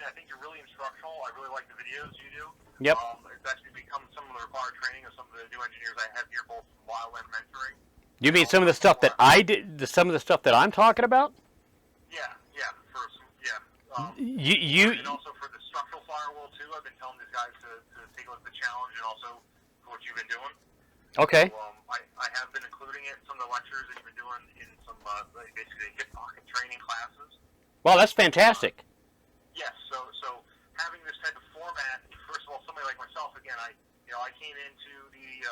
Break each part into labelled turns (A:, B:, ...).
A: information. I think you're really instructional. I really like the videos you do.
B: Yep.
A: It's actually become some of the required training of some of the new engineers I have here, both wildland mentoring.
B: You mean some of the stuff that I did, some of the stuff that I'm talking about?
A: Yeah, for some,
B: You
A: and also for the structural firewall too. I've been telling these guys to take a look at the challenge and also for what you've been doing.
B: Okay.
A: So, I have been including it in some of the lectures that you've been doing in some basically hip pocket training classes.
B: Well, that's fantastic.
A: Yes. So having this type of format, first of all, somebody like myself, again, I came into the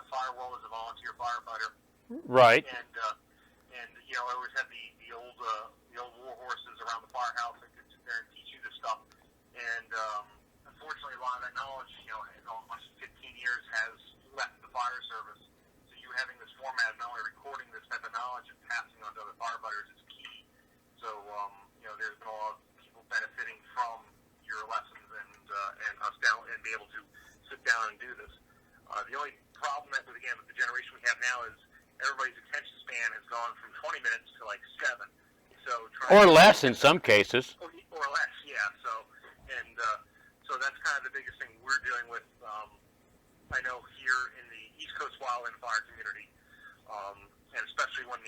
A: firewall as a volunteer firefighter.
B: Right.
A: And I always had the old war horses around the firehouse that could sit there and teach you this stuff. And unfortunately, a lot of that knowledge, in almost 15 years, has left the fire service. So you having this format, not only recording this type of knowledge and passing on to other firefighters, is key. So there's been a lot of people benefiting from your lessons and us down and be able to sit down and do this. The only problem with the generation we have now is everybody's attention span has gone from 20 minutes to like 7. So
B: or less in some cases.
A: Or less, yeah. So that's kind of the biggest thing we're dealing with. I know here in the East Coast wildland fire community, and especially when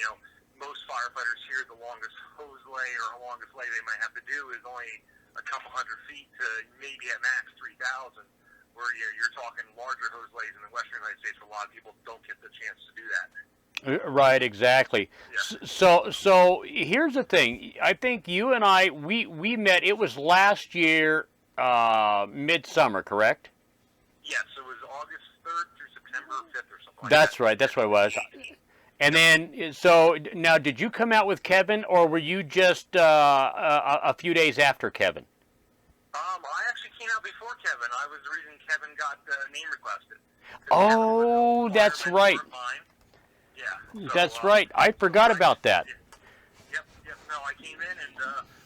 A: most firefighters here, the longest hose lay or longest lay they might have to do is only a couple hundred feet to maybe at max 3,000. Where you're talking larger hose lays in the western United States, where a lot of people don't get the chance to do that.
B: Right, exactly. Yeah. So here's the thing. I think you and I, we met, it was last year, midsummer, correct?
A: Yes, it was August 3rd through September 5th or something like
B: That's
A: that.
B: right, that's what it was. And then, so now, did you come out with Kevin, or were you just a few days after Kevin?
A: I actually came out before Kevin. I was the reason Kevin got name requested.
B: Oh, that's right.
A: Yeah. So,
B: that's right. I forgot about that.
A: Yep. No, I came in and,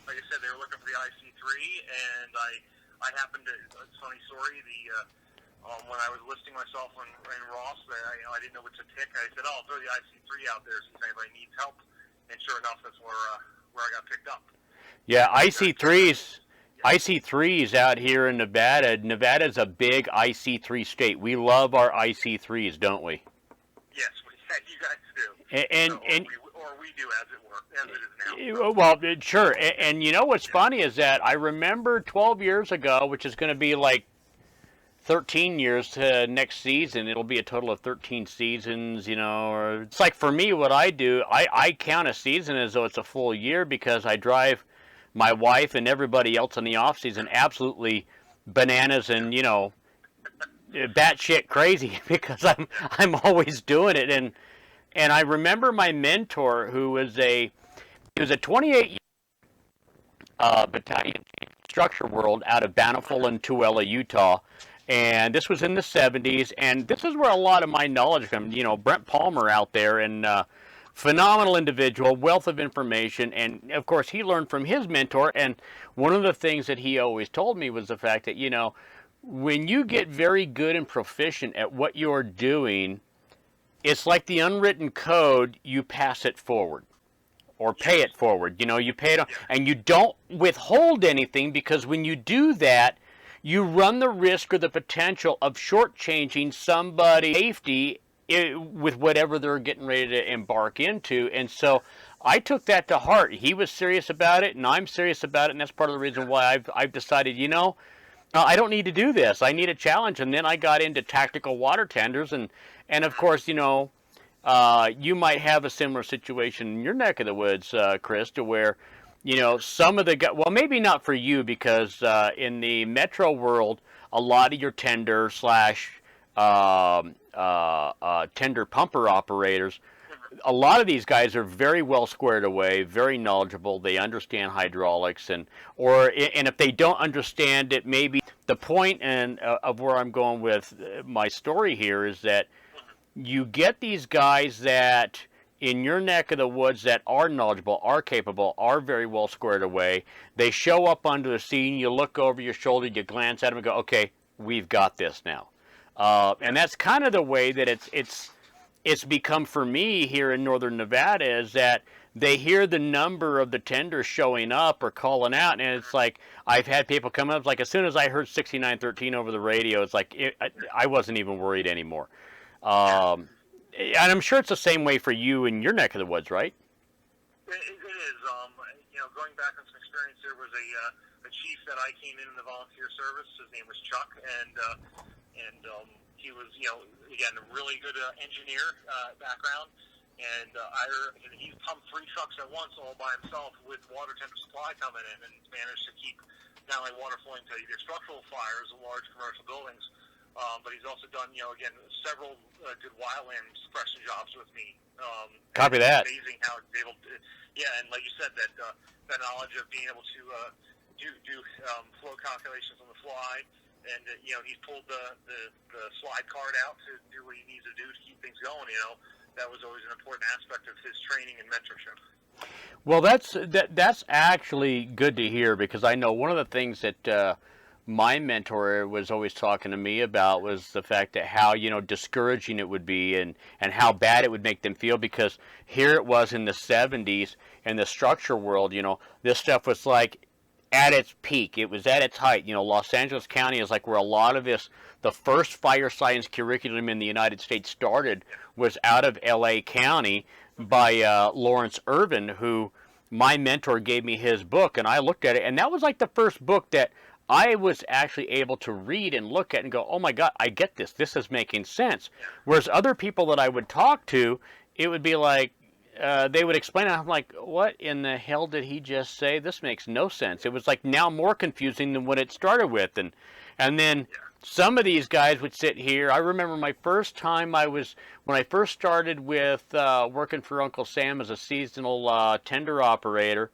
A: like I said, they were looking for the IC3, and I happened to. It's a funny story. When I was listing myself in Ross, I didn't know what to pick. I said, "Oh, I'll throw the IC3 out there since anybody needs help." And sure enough, that's where I got picked up.
B: Yeah, IC3s out here in Nevada. Nevada's a big IC3 state. We love our IC3s, don't we?
A: Yes, you guys do.
B: And
A: we do as it is now.
B: Well, sure. And you know what's funny is that I remember 12 years ago, which is going to be like 13 years to next season. It'll be a total of 13 seasons, or it's like for me, what I do, I count a season as though it's a full year because I drive my wife and everybody else in the off season absolutely bananas and batshit crazy because I'm always doing it. And I remember my mentor who was a 28 battalion structure world out of Bountiful and Tooele, Utah. And this was in the 70s, and this is where a lot of my knowledge comes. Brent Palmer out there, and phenomenal individual, wealth of information, and of course he learned from his mentor. And one of the things that he always told me was the fact that when you get very good and proficient at what you're doing, it's like the unwritten code. You pass it forward or pay it forward. You pay it, and you don't withhold anything, because when you do that, you run the risk or the potential of shortchanging somebody's safety with whatever they're getting ready to embark into. And so I took that to heart. He was serious about it, and I'm serious about it, and that's part of the reason why I've decided, I don't need to do this. I need a challenge. And then I got into tactical water tenders, and of course, you might have a similar situation in your neck of the woods, Chris, to where some of the guys, well, maybe not for you, because in the metro world, a lot of your tender slash tender pumper operators, a lot of these guys are very well squared away, very knowledgeable. They understand hydraulics, and if they don't understand it, maybe the point of where I'm going with my story here is that you get these guys that in your neck of the woods that are knowledgeable, are capable, are very well squared away. They show up onto the scene. You look over your shoulder, you glance at them and go, okay, we've got this now. And that's kind of the way that it's become for me here in northern Nevada, is that they hear the number of the tenders showing up or calling out, and it's like I've had people come up, like as soon as I heard 6913 over the radio, it's like I wasn't even worried anymore. And I'm sure it's the same way for you in your neck of the woods, right?
A: It is. Going back on some experience, there was a chief that I came in the volunteer service. His name was Chuck, and he was, again, a really good engineer background. And he pumped 3 trucks at once all by himself with water tender supply coming in, and managed to keep not only water flowing to either structural fires or large commercial buildings, but he's also done, again, several good wildland suppression jobs with me.
B: Copy that.
A: It's amazing how he's able to, and like you said, that knowledge of being able to do flow calculations on the fly. And, he's pulled the slide card out to do what he needs to do to keep things going, That was always an important aspect of his training and mentorship.
B: Well, that's actually good to hear, because I know one of the things that my mentor was always talking to me about was the fact that how, discouraging it would be and how bad it would make them feel, because here it was in the 70s in the structure world, this stuff was like at its peak. It was at its height. Los Angeles County is like where a lot of the first fire science curriculum in the United States started, was out of LA County by Lawrence Irvin, who my mentor gave me his book, and I looked at it, and that was like the first book that I was actually able to read and look at and go, oh my God, I get this. This is making sense. Whereas other people that I would talk to, it would be like, they would explain it. I'm like, what in the hell did he just say? This makes no sense. It was like now more confusing than what it started with. And then some of these guys would sit here. I remember my first time when I first started with working for Uncle Sam as a seasonal tender operator,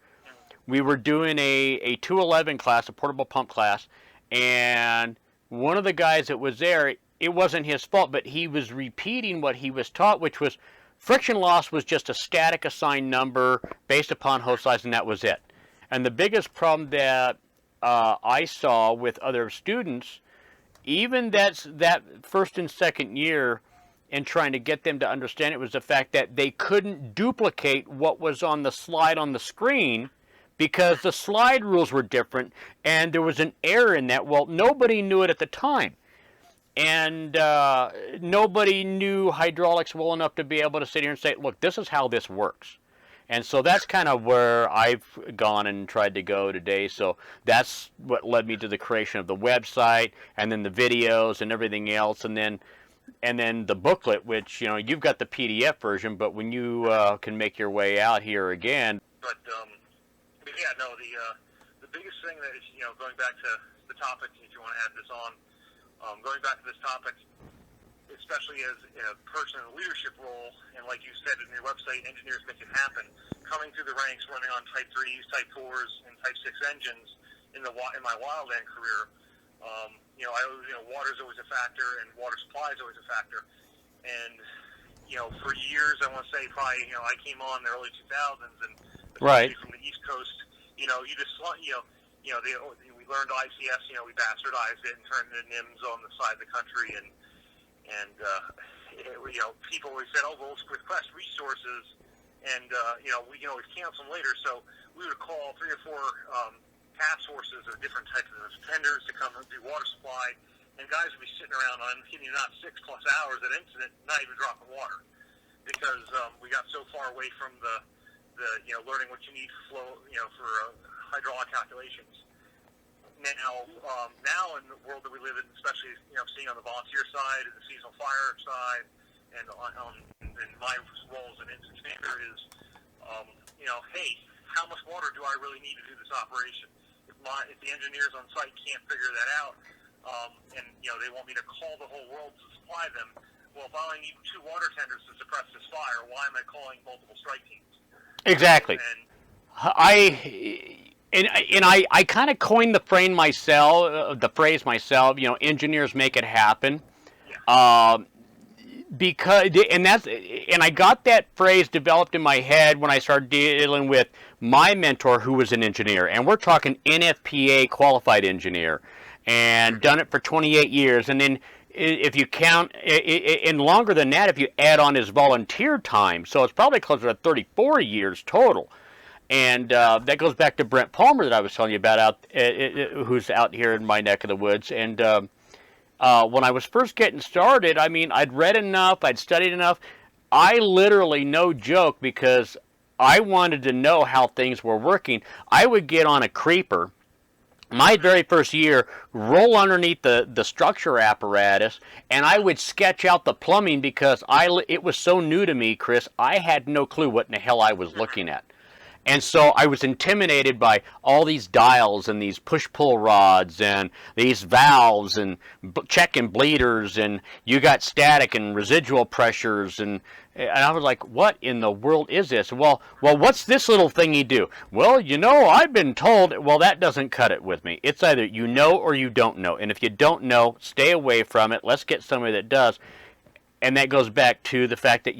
B: we were doing a 211 class, a portable pump class, and one of the guys that was there, it wasn't his fault, but he was repeating what he was taught, which was friction loss was just a static assigned number based upon hose size, and that was it. And the biggest problem that I saw with other students, even that first and second year, in trying to get them to understand it, was the fact that they couldn't duplicate what was on the slide on the screen, because the slide rules were different, and there was an error in that. Well, nobody knew it at the time. And nobody knew hydraulics well enough to be able to sit here and say, look, this is how this works. And so that's kind of where I've gone and tried to go today. So that's what led me to the creation of the website, and then the videos and everything else, and then the booklet, which, you've got the PDF version, but when you can make your way out here again.
A: But the biggest thing that is, going back to the topic, if you want to add this on, going back to this topic, especially as a person in a leadership role, and like you said in your website, engineers make it happen, coming through the ranks, running on Type 3s, Type 4s, and Type 6 engines in my wildland career, water is always a factor, and water supply is always a factor. And, for years, I want to say probably, I came on in the early 2000s, and
B: right
A: from the East Coast, you just, we learned ICS, we bastardized it and turned it into NIMS on the side of the country, and people always said, oh, well, with Quest resources, and, we can always cancel them later, so we would call 3 or 4 task forces of different types of tenders to come and do water supply, and guys would be sitting around on, not 6+ hours at incident, not even dropping water, because we got so far away from the learning what you need for flow, for hydraulic calculations. Now in the world that we live in, especially seeing on the volunteer side and the seasonal fire side, and in my role as an incident commander is, hey, how much water do I really need to do this operation? If the engineers on site can't figure that out, and they want me to call the whole world to supply them, well, if I only need 2 water tenders to suppress this fire, why am I calling multiple strike teams?
B: Exactly. I kind of coined the phrase myself. Engineers make it happen.
A: Yeah.
B: And I got that phrase developed in my head when I started dealing with my mentor, who was an engineer, and we're talking NFPA qualified engineer, and done it for 28 years. And then if you count, and longer than that if you add on his volunteer time. So it's probably closer to 34 years total. And that goes back to Brent Palmer that I was telling you about, who's out here in my neck of the woods. And when I was first getting started, I mean, I'd read enough, I'd studied enough. I literally, no joke, because I wanted to know how things were working. I would get on a creeper my very first year, roll underneath the structure apparatus, and I would sketch out the plumbing because it was so new to me, Chris. I had no clue what in the hell I was looking at. And so I was intimidated by all these dials and these push-pull rods and these valves and check and bleeders, and you got static and residual pressures, and I was like, what in the world is this? Well, what's this little thing you do? Well, I've been told. Well, that doesn't cut it with me. It's either you know or you don't know. And if you don't know, stay away from it. Let's get somebody that does. And that goes back to the fact that,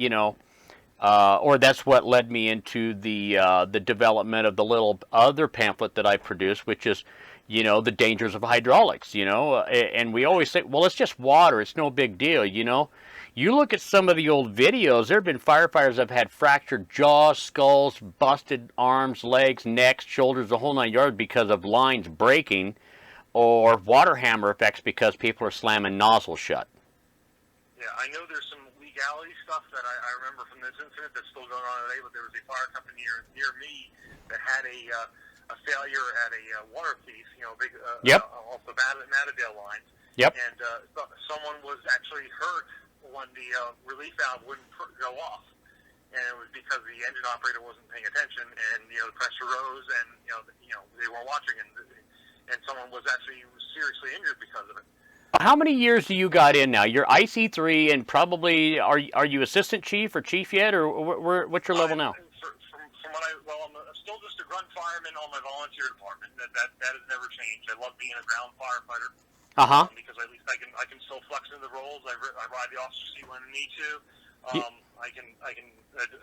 B: or that's what led me into the development of the little other pamphlet that I produced, which is, the dangers of hydraulics, and we always say, well, it's just water. It's no big deal, You look at some of the old videos, there have been firefighters that have had fractured jaws, skulls, busted arms, legs, necks, shoulders, the whole 9 yards because of lines breaking or water hammer effects because people are slamming nozzles shut.
A: Yeah, I know there's some legality stuff that I remember from this incident that's still going on today, but there was a fire company near me that had a failure at a water piece, big off the Mattadale lines.
B: Yep.
A: And someone was actually hurt when the relief valve wouldn't go off, and it was because the engine operator wasn't paying attention, and the pressure rose, and they weren't watching, and someone was actually seriously injured because of it.
B: How many years do you got in now? You're IC3, and probably are you assistant chief or chief yet, or what's your level now?
A: From what I'm still just a grunt fireman on my volunteer department. That has never changed. I love being a ground firefighter. Because at least I can still flex into the roles. I ride the officer seat when I need to. I can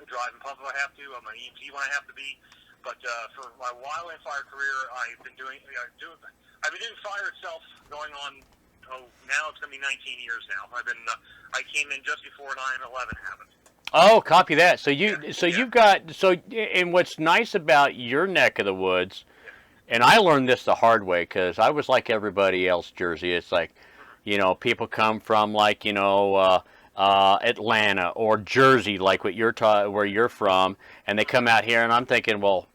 A: drive and pump if I have to. I'm an EMT when I have to be. But for my wildland fire career, I've been doing fire itself going on. Now it's going to be 19 years now. I came in just before 9/11 happened.
B: Oh, copy that. And what's nice about your neck of the woods. And I learned this the hard way because I was like everybody else, Jersey. It's like, people come from like, Atlanta or Jersey, like what where you're from, and they come out here, and I'm thinking, well,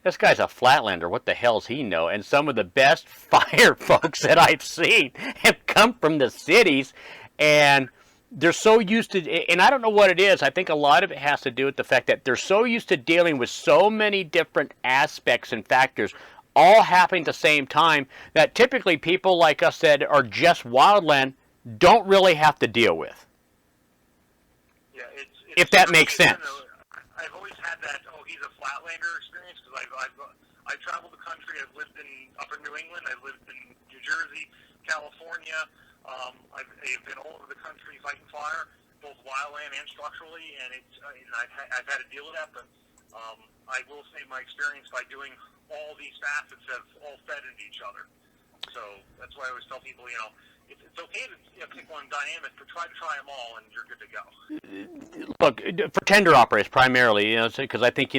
B: this guy's a flatlander. What the hell's he know? And some of the best fire folks that I've seen have come from the cities, and they're so used to, and I don't know what it is. I think a lot of it has to do with the fact that they're so used to dealing with so many different aspects and factors all happening at the same time that typically people like us that are just wildland don't really have to deal with.
A: Yeah,
B: if that makes sense.
A: I've always had that, he's a flatlander experience because I've traveled the country. I've lived in upper New England. I've lived in New Jersey, California. I've been all over the country fighting fire, both wildland and structurally, and I've had to deal with that, but I will say my experience by doing all these facets have all fed into each other. So that's why I always tell people, it's okay to pick one dynamic, but try them all, and you're good to go.
B: Look, for tender operators primarily, because I think,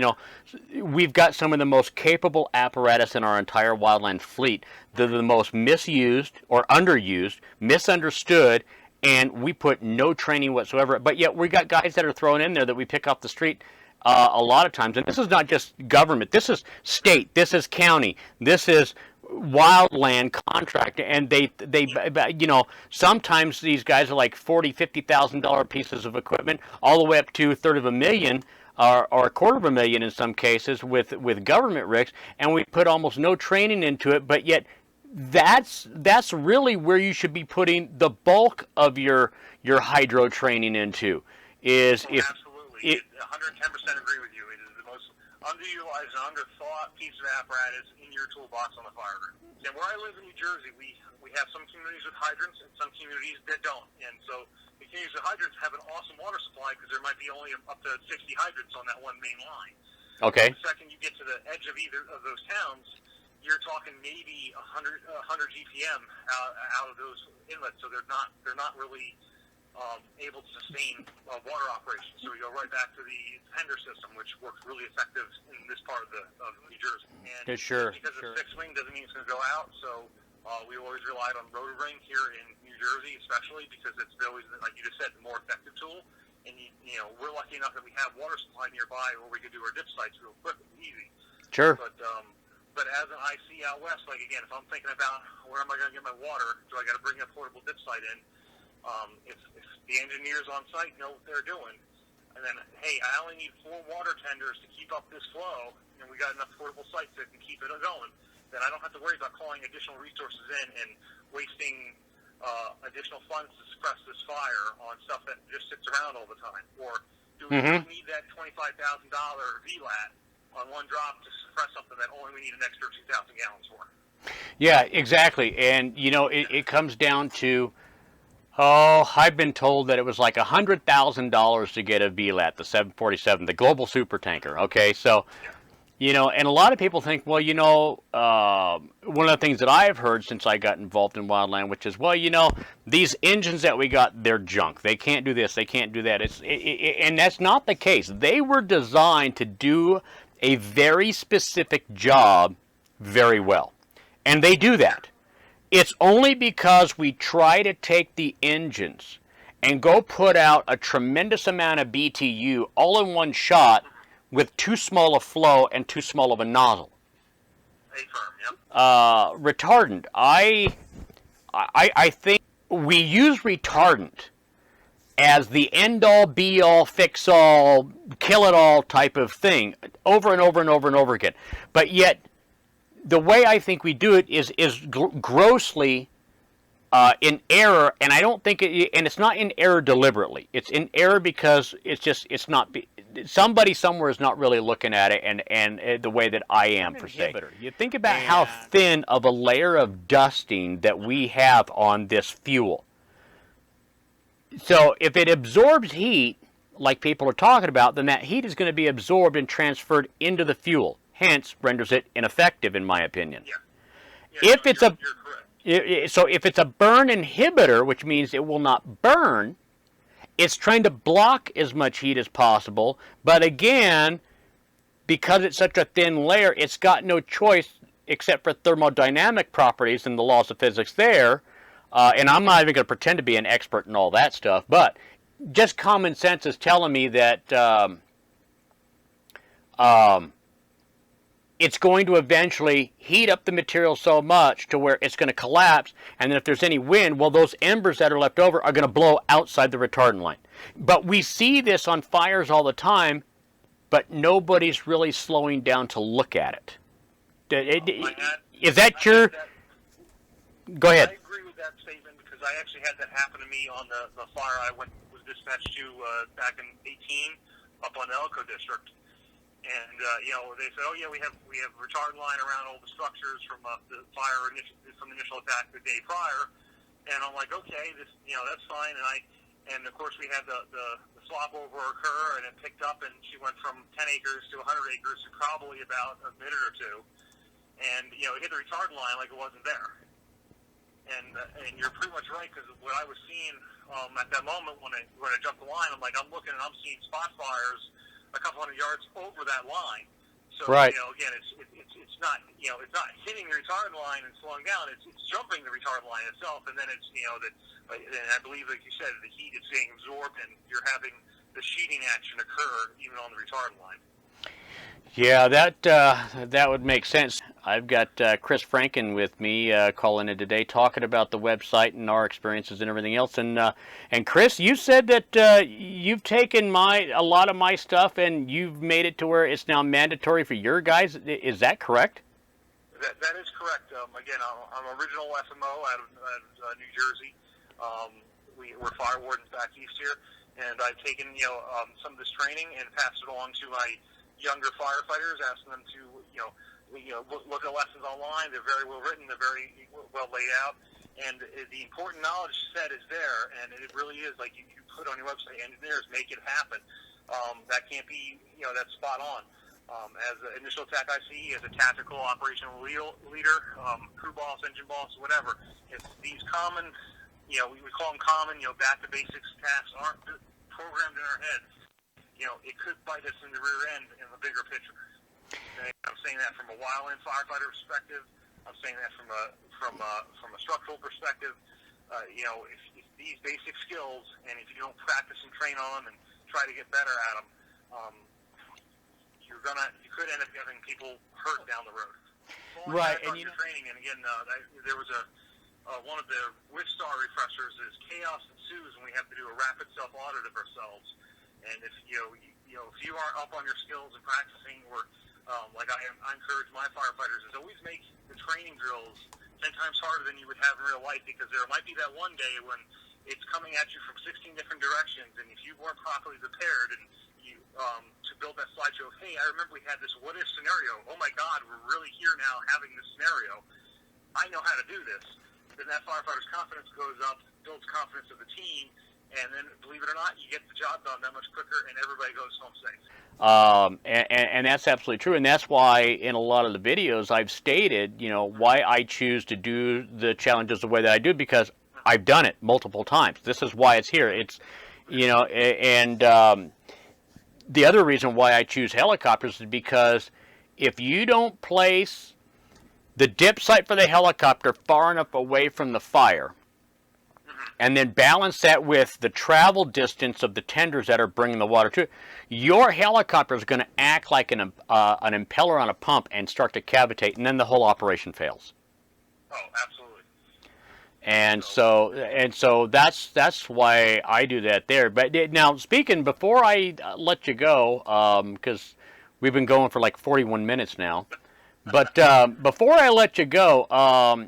B: we've got some of the most capable apparatus in our entire wildland fleet. They're the most misused or underused, misunderstood, and we put no training whatsoever. But yet we got guys that are thrown in there that we pick off the street a lot of times. And this is not just government. This is state. This is county. This is wildland contract, and they sometimes these guys are like $40,000-$50,000 pieces of equipment, all the way up to $350,000 or $250,000 in some cases with government rigs, and we put almost no training into it. But yet, that's really where you should be putting the bulk of your hydro training into.
A: Absolutely, 110% agree with you. It is the most underutilized and underthought piece of apparatus in your toolbox on the fire group. And where I live in New Jersey, we have some communities with hydrants and some communities that don't. And so the communities with hydrants have an awesome water supply because there might be only up to 60 hydrants on that one main line.
B: Okay.
A: The second you get to the edge of either of those towns, you're talking maybe 100 GPM out of those inlets, so they're not really able to sustain water operations. So we go right back to the tender system, which works really effective in this part of New Jersey. And
B: Sure.
A: because it's fixed wing doesn't mean it's going to go out. So we always relied on rotor ring here in New Jersey, especially because it's always, like you just said, the more effective tool. And we're lucky enough that we have water supply nearby where we can do our dip sites real quick and easy.
B: Sure.
A: But as an IC out west, like again, if I'm thinking about where am I going to get my water, do I got to bring a portable dip site in? If the engineers on site know what they're doing, and then hey, I only need 4 water tenders to keep up this flow, and we got enough portable sites that can keep it going, then I don't have to worry about calling additional resources in and wasting additional funds to suppress this fire on stuff that just sits around all the time. Or do we really need that $25,000 VLAT on one drop to suppress something that only we need an extra 2,000 gallons for?
B: Yeah, exactly. And, it comes down to, I've been told that it was like $100,000 to get a VLAT, the 747, the global supertanker. Okay, so, and a lot of people think, well, one of the things that I've heard since I got involved in wildland, which is, well, these engines that we got, they're junk. They can't do this. They can't do that. And that's not the case. They were designed to do a very specific job very well. And they do that. It's only because we try to take the engines and go put out a tremendous amount of BTU all in one shot with too small a flow and too small of a nozzle. Retardant. I think we use retardant as the end-all, be-all, fix-all, kill-it-all type of thing over and over and over and over again. But yet, the way I think we do it is grossly in error, and I don't think and it's not in error deliberately. It's in error because it's not. Somebody somewhere is not really looking at it, and the way that I am per se. You think about how thin of a layer of dusting that we have on this fuel. So if it absorbs heat, like people are talking about, then that heat is going to be absorbed and transferred into the fuel. Hence, renders it ineffective, in my opinion.
A: Yeah,
B: if it's
A: you're correct.
B: So if it's a burn inhibitor, which means it will not burn, it's trying to block as much heat as possible. But again, because it's such a thin layer, it's got no choice except for thermodynamic properties and the laws of physics there. And I'm not even going to pretend to be an expert in all that stuff, but just common sense is telling me that it's going to eventually heat up the material so much to where it's going to collapse, and then if there's any wind, well, those embers that are left over are going to blow outside the retardant line. But we see this on fires all the time, but nobody's really slowing down to look at it. Is that your... Go ahead.
A: I agree with that statement because I actually had that happen to me on the fire I was dispatched to back in 2018 up on the Elko district. And they said, oh yeah, we have retardant line around all the structures from the fire from the initial attack the day prior. And I'm like, okay, that's fine. And of course we had the swap over occur, and it picked up, and she went from 10 acres to 100 acres in probably about a minute or two. And it hit the retardant line like it wasn't there. And you're pretty much right, because what I was seeing at that moment when I jumped the line, I'm looking and I'm seeing spot fires a couple hundred yards over that line. So
B: right.
A: Again, it's not hitting the retardant line and slowing down. It's jumping the retardant line itself, and then it's and I believe, like you said, the heat is being absorbed, and you're having the sheeting action occur even on the retardant line.
B: Yeah, that would make sense. I've got Chris Franken with me calling in today, talking about the website and our experiences and everything else. And Chris, you said that you've taken a lot of my stuff and you've made it to where it's now mandatory for your guys. Is that correct?
A: That is correct. Again, I'm original FMO out of New Jersey. We're fire wardens back east here, and I've taken some of this training and passed it along to my younger firefighters, asking them to look at lessons online. They're very well written. They're very well laid out, and the important knowledge set is there. And it really is like you put on your website. Engineers make it happen. That can't be that's spot on. As an initial attack IC, as a tactical operational leader, crew boss, engine boss, whatever. If these common, we call them common, back to basics tasks aren't programmed in our heads, it could bite us in the rear end in the bigger picture. And I'm saying that from a wildland firefighter perspective. I'm saying that from a structural perspective. If these basic skills, and if you don't practice and train on them and try to get better at them, you could end up having people hurt down the road.
B: Right,
A: and your training, and again, there was one of the WISTAR refreshers is chaos ensues when we have to do a rapid self-audit of ourselves. And if you aren't up on your skills and practicing, or like I encourage my firefighters, is always make the training drills 10 times harder than you would have in real life, because there might be that one day when it's coming at you from 16 different directions, and if you weren't properly prepared and you to build that slideshow, hey, I remember we had this what if scenario. Oh my God, we're really here now having this scenario. I know how to do this. Then that firefighter's confidence goes up, builds confidence of the team, and then, believe it or not, you get the job done that much quicker, and everybody goes home safe.
B: And that's absolutely true, and that's why in a lot of the videos I've stated, why I choose to do the challenges the way that I do, because I've done it multiple times. This is why it's here. It's, and the other reason why I choose helicopters is because if you don't place the dip site for the helicopter far enough away from the fire, and then balance that with the travel distance of the tenders that are bringing the water to it, your helicopter is going to act like an impeller on a pump and start to cavitate, and then the whole operation fails.
A: Oh, absolutely.
B: And so that's why I do that there. But now, speaking, before I let you go, because we've been going for like 41 minutes now, but before I let you go,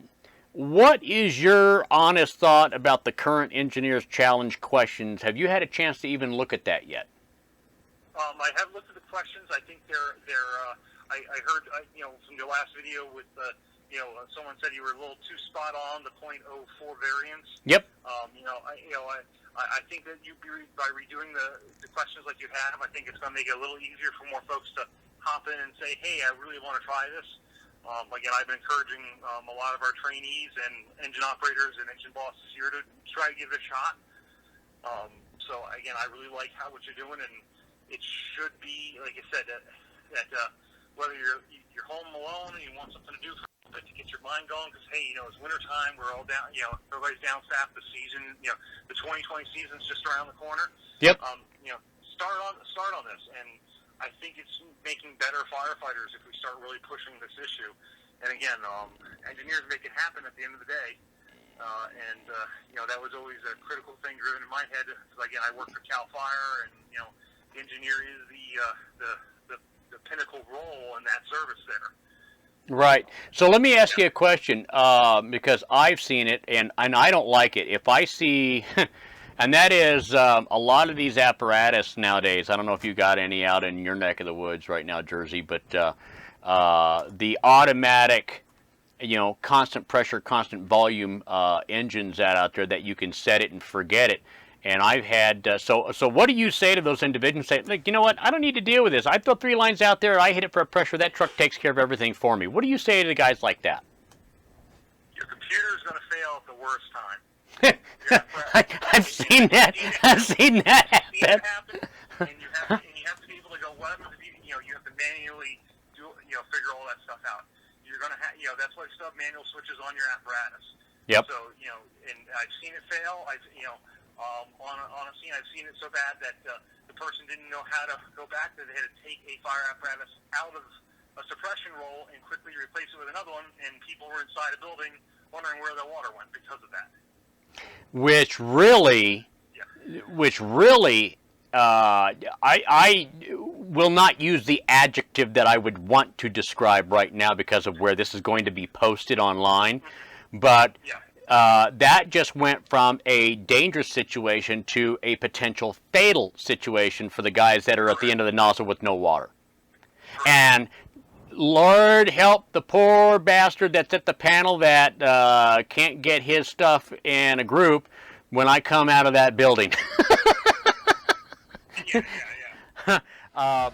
B: what is your honest thought about the current Engineers Challenge questions? Have you had a chance to even look at that yet?
A: I have looked at the questions. I think I heard from your last video with someone said you were a little too spot on the .04 variance.
B: Yep.
A: I think that by redoing the questions like you have, I think it's going to make it a little easier for more folks to hop in and say, hey, I really want to try this. Again, I've been encouraging a lot of our trainees and engine operators and engine bosses here to try to give it a shot. So again, I really like what you're doing, and it should be, like I said, that whether you're home alone and you want something to do to get your mind going, because hey, it's winter time, we're all down, everybody's down south. The season, the 2020 season's just around the corner.
B: Yep.
A: Start on this, and I think it's making better firefighters if we start really pushing this issue. And again, engineers make it happen at the end of the day. That was always a critical thing driven in my head. Because again, I work for CAL FIRE, and the engineer is the pinnacle role in that service there.
B: Right. So let me ask you a question, because I've seen it, and I don't like it. If I see, and that is a lot of these apparatus nowadays, I don't know if you got any out in your neck of the woods right now, Jersey, but the automatic, constant pressure, constant volume engines out there that you can set it and forget it. And I've had, so what do you say to those individuals? Say, like, you know what, I don't need to deal with this. I built 3 lines out there, I hit it for a pressure, that truck takes care of everything for me. What do you say to the guys like that?
A: Your computer's going to fail at the worst time.
B: I've seen that. I've seen that
A: happen. And you have to be able to go, what happens if you have to manually figure all that stuff out. You're going to have, that's why stuff manual switches on your apparatus.
B: Yep.
A: So, and I've seen it fail. On a scene, I've seen it so bad that the person didn't know how to go back. That they had to take a fire apparatus out of a suppression roll and quickly replace it with another one, and people were inside a building wondering where their water went because of that. Which really,
B: I will not use the adjective that I would want to describe right now because of where this is going to be posted online, but that just went from a dangerous situation to a potential fatal situation for the guys that are at the end of the nozzle with no water. And Lord help the poor bastard that's at the panel that can't get his stuff in a group when I come out of that building.
A: Yeah.